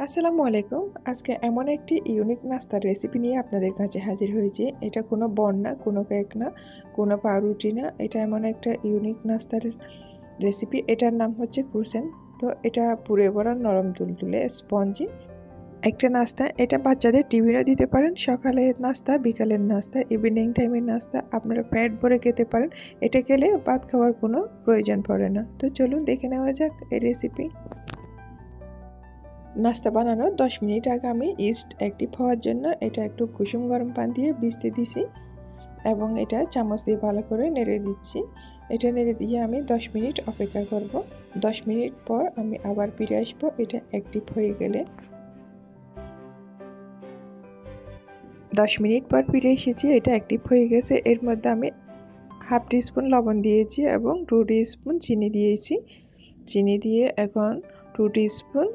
আসসালামু আলাইকুম। আজকে এমন একটি ইউনিক নাস্তার রেসিপি নিয়ে আপনাদের কাছে হাজির হয়েছি। এটা কোনো বন না, কোনো কেক না, কোনো পাউরুটি না। এটা এমন একটা ইউনিক নাস্তার রেসিপি। এটার নাম হচ্ছে ক্রুসেন্ট। তো এটা পুরে ভরা নরম তুলতুলে স্পঞ্জি একটা নাস্তা। এটা বাচ্চাদের টিফিনও দিতে পারেন। সকালের নাস্তা, বিকালের নাস্তা, ইভিনিং টাইমের নাস্তা আপনারা পেট ভরে খেতে পারেন। এটা খেলে ভাত খাওয়ার কোনো প্রয়োজন পড়ে না। তো চলুন দেখে নেওয়া যাক এই রেসিপি। নাস্তা বানানোর 10 মিনিট আগে আমি ইস্ট অ্যাক্টিভ হওয়ার জন্য এটা একটু কুসুম গরম পানি দিয়ে ভিজতে দিছি এবং এটা চামচ দিয়ে ভালো করে নেড়ে দিচ্ছি। এটা নেড়ে দিয়ে আমি 10 মিনিট অপেক্ষা করব। 10 মিনিট পর আমি আবার ফিরে আসবো এটা অ্যাক্টিভ হয়ে গেলে। 10 মিনিট পর ফিরে এসেছি, এটা অ্যাক্টিভ হয়ে গেছে। এর মধ্যে আমি হাফ টিস্পুন লবণ দিয়েছি এবং 2 টিস্পুন চিনি দিয়েছি। চিনি দিয়ে এখন 2 টিস্পুন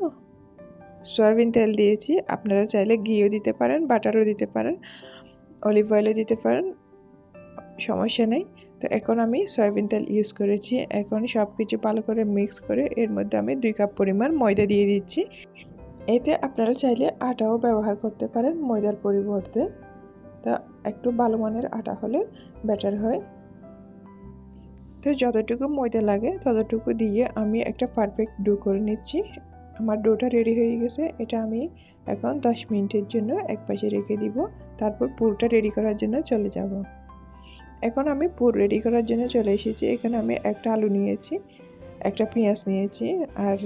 সয়াবিন তেল দিয়েছি। আপনারা চাইলে ঘিও দিতে পারেন, বাটারও দিতে পারেন, অলিভ অয়েলও দিতে পারেন, সমস্যা নেই। তো এখন আমি সয়াবিন তেল ইউজ করেছি। এখন সব কিছু ভালো করে মিক্স করে এর মধ্যে আমি 2 কাপ পরিমাণ ময়দা দিয়ে দিচ্ছি। এতে আপনারা চাইলে আটাও ব্যবহার করতে পারেন ময়দার পরিবর্তে। তা একটু ভালো মানের আটা হলে বেটার হয়। তো যতটুকু ময়দা লাগে ততটুকু দিয়ে আমি একটা পারফেক্ট ডো করে নিচ্ছি। আমার ডোটা রেডি হয়ে গেছে। এটা আমি এখন 10 মিনিটের জন্য এক পাশে রেখে দিব। তারপর পুরটা রেডি করার জন্য চলে যাব। এখন আমি পুর রেডি করার জন্য চলে এসেছি। এখানে আমি একটা আলু নিয়েছি, একটা পেঁয়াজ নিয়েছি, আর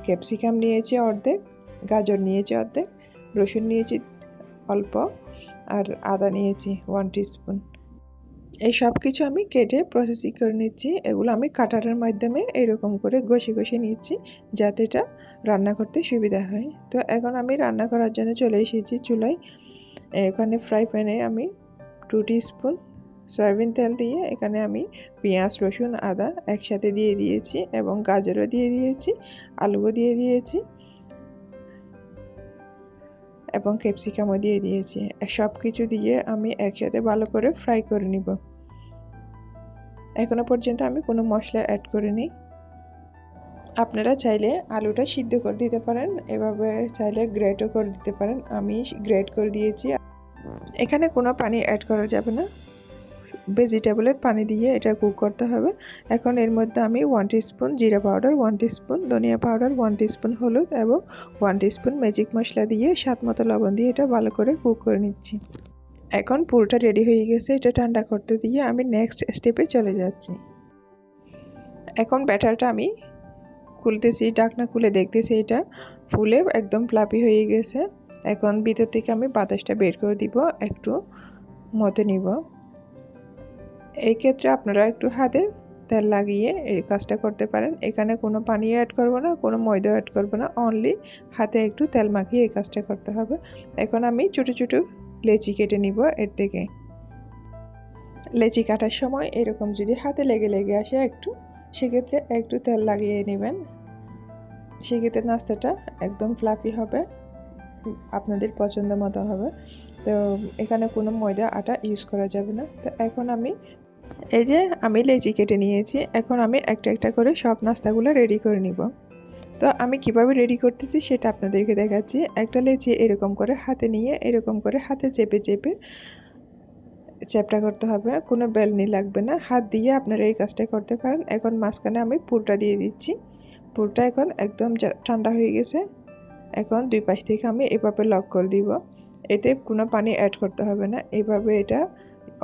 ক্যাপসিকাম নিয়েছি অর্ধেক, গাজর নিয়েছি অর্ধেক, রসুন নিয়েছি অল্প, আর আদা নিয়েছি 1 টিস্পুন। এই সব কিছু আমি কেটে প্রসেসিং করে নিচ্ছি। এগুলো আমি কাটারের মাধ্যমে এরকম করে ঘষে ঘষে নিচ্ছি যাতে এটা রান্না করতে সুবিধা হয়। তো এখন আমি রান্না করার জন্য চলে এসেছি চুলায়। এখানে ফ্রাই প্যানে আমি 2 টিস্পুন সয়াবিন তেল দিয়ে এখানে আমি পেঁয়াজ, রসুন, আদা একসাথে দিয়ে দিয়েছি এবং গাজরও দিয়ে দিয়েছি, আলুও দিয়ে দিয়েছি এবং ক্যাপসিকামও দিয়ে দিয়েছি। সব কিছু দিয়ে আমি একসাথে ভালো করে ফ্রাই করে নিব। এখনো পর্যন্ত আমি কোনো মশলা অ্যাড করিনি। আপনারা চাইলে আলুটা সিদ্ধ করে দিতে পারেন, এভাবে চাইলে গ্রেটও করে দিতে পারেন। আমি গ্রেট করে দিয়েছি। এখানে কোনো পানি অ্যাড করা যাবে না, ভেজিটেবলের পানি দিয়ে এটা কুক করতে হবে। এখন এর মধ্যে আমি 1 টিস্পুন জিরা পাউডার, 1 টিস্পুন ধনিয়া পাউডার, 1 টিস্পুন হলুদ এবং 1 টিস্পুন ম্যাজিক মশলা দিয়ে স্বাদ মতো লবণ দিয়ে এটা ভালো করে কুক করে নিচ্ছি। এখন পুরোটা রেডি হয়ে গেছে। এটা ঠান্ডা করতে দিয়ে আমি নেক্সট স্টেপে চলে যাচ্ছি। এখন ব্যাটারটা আমি খুলতেছি, ঢাকনা খুলে দেখতেছি এটা ফুলে একদম ফ্লাফি হয়ে গেছে। এখন ভিতর থেকে আমি বাতাসটা বের করে দিব, একটু মতে নিব। এই ক্ষেত্রে আপনারা একটু হাতে তেল লাগিয়ে এই কাজটা করতে পারেন। এখানে কোনো পানি অ্যাড করব না, কোনো ময়দা অ্যাড করব না, অনলি হাতে একটু তেল মাখিয়ে এই কাজটা করতে হবে। এখন আমি ছোটো ছোটো লেচি কেটে নিব। এর থেকে লেচি কাটার সময় এরকম যদি হাতে লেগে লেগে আসে একটু, সেক্ষেত্রে একটু তেল লাগিয়ে নেবেন। সেক্ষেত্রে নাস্তাটা একদম ফ্লাফি হবে, আপনাদের পছন্দ মতো হবে। তো এখানে কোনো ময়দা আটা ইউজ করা যাবে না। তো এখন আমি এই যে আমি লেচি কেটে নিয়েছি। এখন আমি একটা একটা করে সব নাস্তাগুলো রেডি করে নিব। তো আমি কিভাবে রেডি করতেছি সেটা আপনাদেরকে দেখাচ্ছি। একটা লেচি এরকম করে হাতে নিয়ে এরকম করে হাতে চেপে চেপে চ্যাপটা করতে হবে, কোনো বেলনি লাগবে না, হাত দিয়ে আপনারা এই কাজটা করতে পারেন। এখন মাঝখানে আমি পুরটা দিয়ে দিচ্ছি। পুরটা এখন একদম ঠান্ডা হয়ে গেছে। এখন দুই পাশ থেকে আমি এভাবে লক করে দিব। এতে কোনো পানি অ্যাড করতে হবে না, এইভাবে এটা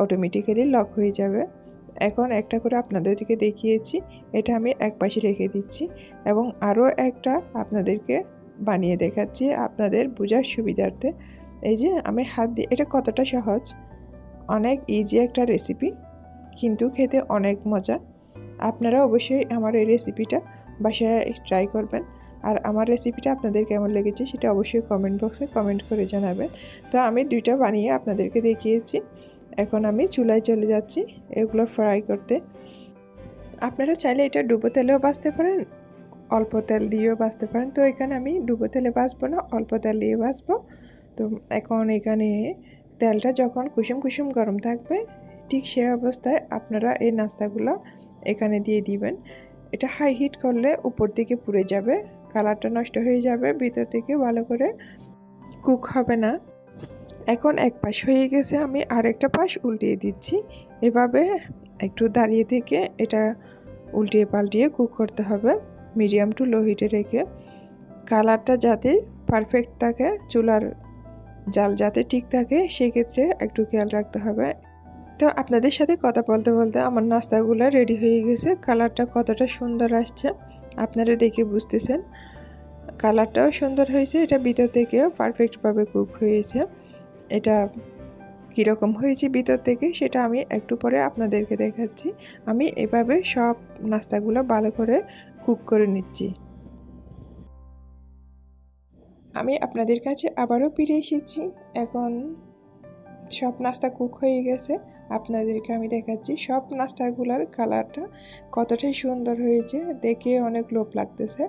অটোমেটিক্যালি লক হয়ে যাবে। এখন একটা করে আপনাদেরকে দেখিয়েছি, এটা আমি এক পাশে রেখে দিচ্ছি এবং আরও একটা আপনাদেরকে বানিয়ে দেখাচ্ছি আপনাদের বোঝার সুবিধার্থে। এই যে আমি হাত দিয়ে, এটা কতটা সহজ, অনেক ইজি একটা রেসিপি, কিন্তু খেতে অনেক মজা। আপনারা অবশ্যই আমার এই রেসিপিটা বাসায় ট্রাই করবেন। আর আমার রেসিপিটা আপনাদের কেমন লেগেছে সেটা অবশ্যই কমেন্ট বক্সে কমেন্ট করে জানাবেন। তো আমি দুইটা বানিয়ে আপনাদেরকে দেখিয়েছি। এখন আমি চুলায় চলে যাচ্ছি এগুলো ফ্রাই করতে। আপনারা চাইলে এটা ডুবো তেলেও ভাজতে পারেন, অল্প তেল দিয়েও ভাজতে পারেন। তো এখানে আমি ডুবো তেলে ভাজবো না, অল্প তেল দিয়ে ভাজবো। তো এখন এখানে তেলটা যখন কুসুম কুসুম গরম থাকবে, ঠিক সে অবস্থায় আপনারা এই নাস্তাগুলো এখানে দিয়ে দিবেন। এটা হাই হিট করলে উপর দিকে পুড়ে যাবে, কালারটা নষ্ট হয়ে যাবে, ভিতর থেকে ভালো করে কুক হবে না। এখন এক পাশ হয়ে গেছে, আমি আরেকটা পাশ উল্টিয়ে দিচ্ছি। এভাবে একটু দাঁড়িয়ে থেকে এটা উল্টিয়ে পাল্টিয়ে কুক করতে হবে মিডিয়াম টু লো হিটে রেখে। কালারটা যাতে পারফেক্ট থাকে, চুলার জাল যাতে ঠিক থাকে, সেক্ষেত্রে একটু খেয়াল রাখতে হবে। তো আপনাদের সাথে কথা বলতে বলতে আমার নাস্তাগুলো রেডি হয়ে গেছে। কালারটা কতটা সুন্দর আসছে আপনারা দেখে বুঝতেছেন। কালারটাও সুন্দর হয়েছে, এটা ভিতর থেকেও পারফেক্টভাবে কুক হয়েছে। এটা কীরকম হয়েছে ভিতর থেকে সেটা আমি একটু পরে আপনাদেরকে দেখাচ্ছি। আমি এভাবে সব নাস্তাগুলো ভালো করে কুক করে নিচ্ছি। আমি আপনাদের কাছে আবারও ফিরে এসেছি। এখন সব নাস্তা কুক হয়ে গেছে, আপনাদেরকে আমি দেখাচ্ছি সব নাস্তাগুলোর কালারটা কতটাই সুন্দর হয়েছে, দেখে অনেক লোভ লাগতেছে।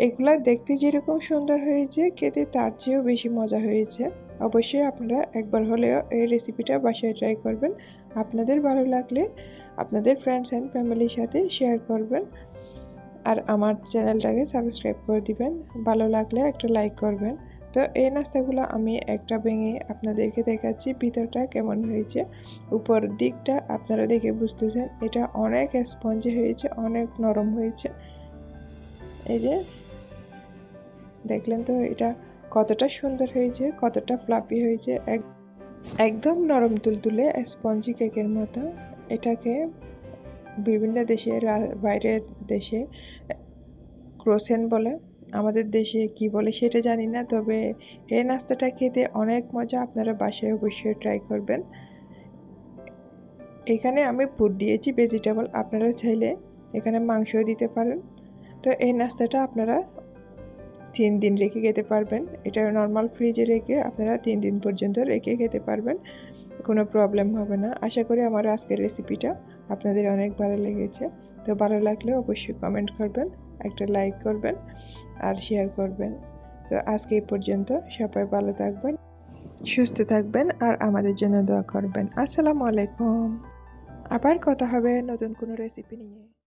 এগুলা দেখতে যেরকম সুন্দর হয়েছে, খেতে তার চেয়েও বেশি মজা হয়েছে। অবশ্যই আপনারা একবার হলেও এই রেসিপিটা বাসায় ট্রাই করবেন। আপনাদের ভালো লাগলে আপনাদের ফ্রেন্ডস অ্যান্ড ফ্যামিলির সাথে শেয়ার করবেন, আর আমার চ্যানেলটাকে সাবস্ক্রাইব করে দিবেন। ভালো লাগলে একটা লাইক করবেন। তো এই নাস্তাগুলো আমি একটা ভেঙে আপনাদেরকে দেখাচ্ছি ভিতরটা কেমন হয়েছে। উপর দিকটা আপনারা দেখে বুঝতেছেন এটা অনেক স্পঞ্জি হয়েছে, অনেক নরম হয়েছে। এই যে দেখলেন তো এটা কতটা সুন্দর হয়েছে, কতটা ফ্লাফি হয়েছে, একদম নরম তুলতুলে স্পঞ্জি কেকের মতো। এটাকে বিভিন্ন দেশের বাইরের দেশে ক্রোসেন্ট বলে, আমাদের দেশে কি বলে সেটা জানি না, তবে এই নাস্তাটা খেতে অনেক মজা। আপনারা বাসায় অবশ্যই ট্রাই করবেন। এখানে আমি পুর দিয়েছি ভেজিটেবল, আপনারা চাইলে এখানে মাংসও দিতে পারেন। তো এই নাস্তাটা আপনারা 3 দিন রেখে খেতে পারবেন। এটা নর্মাল ফ্রিজে রেখে আপনারা 3 দিন পর্যন্ত রেখে খেতে পারবেন, কোনো প্রবলেম হবে না। আশা করি আমার আজকের রেসিপিটা আপনাদের অনেক ভালো লেগেছে। তো ভালো লাগলে অবশ্যই কমেন্ট করবেন, একটা লাইক করবেন আর শেয়ার করবেন। তো আজকে এই পর্যন্ত, সবাই ভালো থাকবেন, সুস্থ থাকবেন আর আমাদের জন্য দোয়া করবেন। আসসালামু আলাইকুম। আবার কথা হবে নতুন কোনো রেসিপি নিয়ে।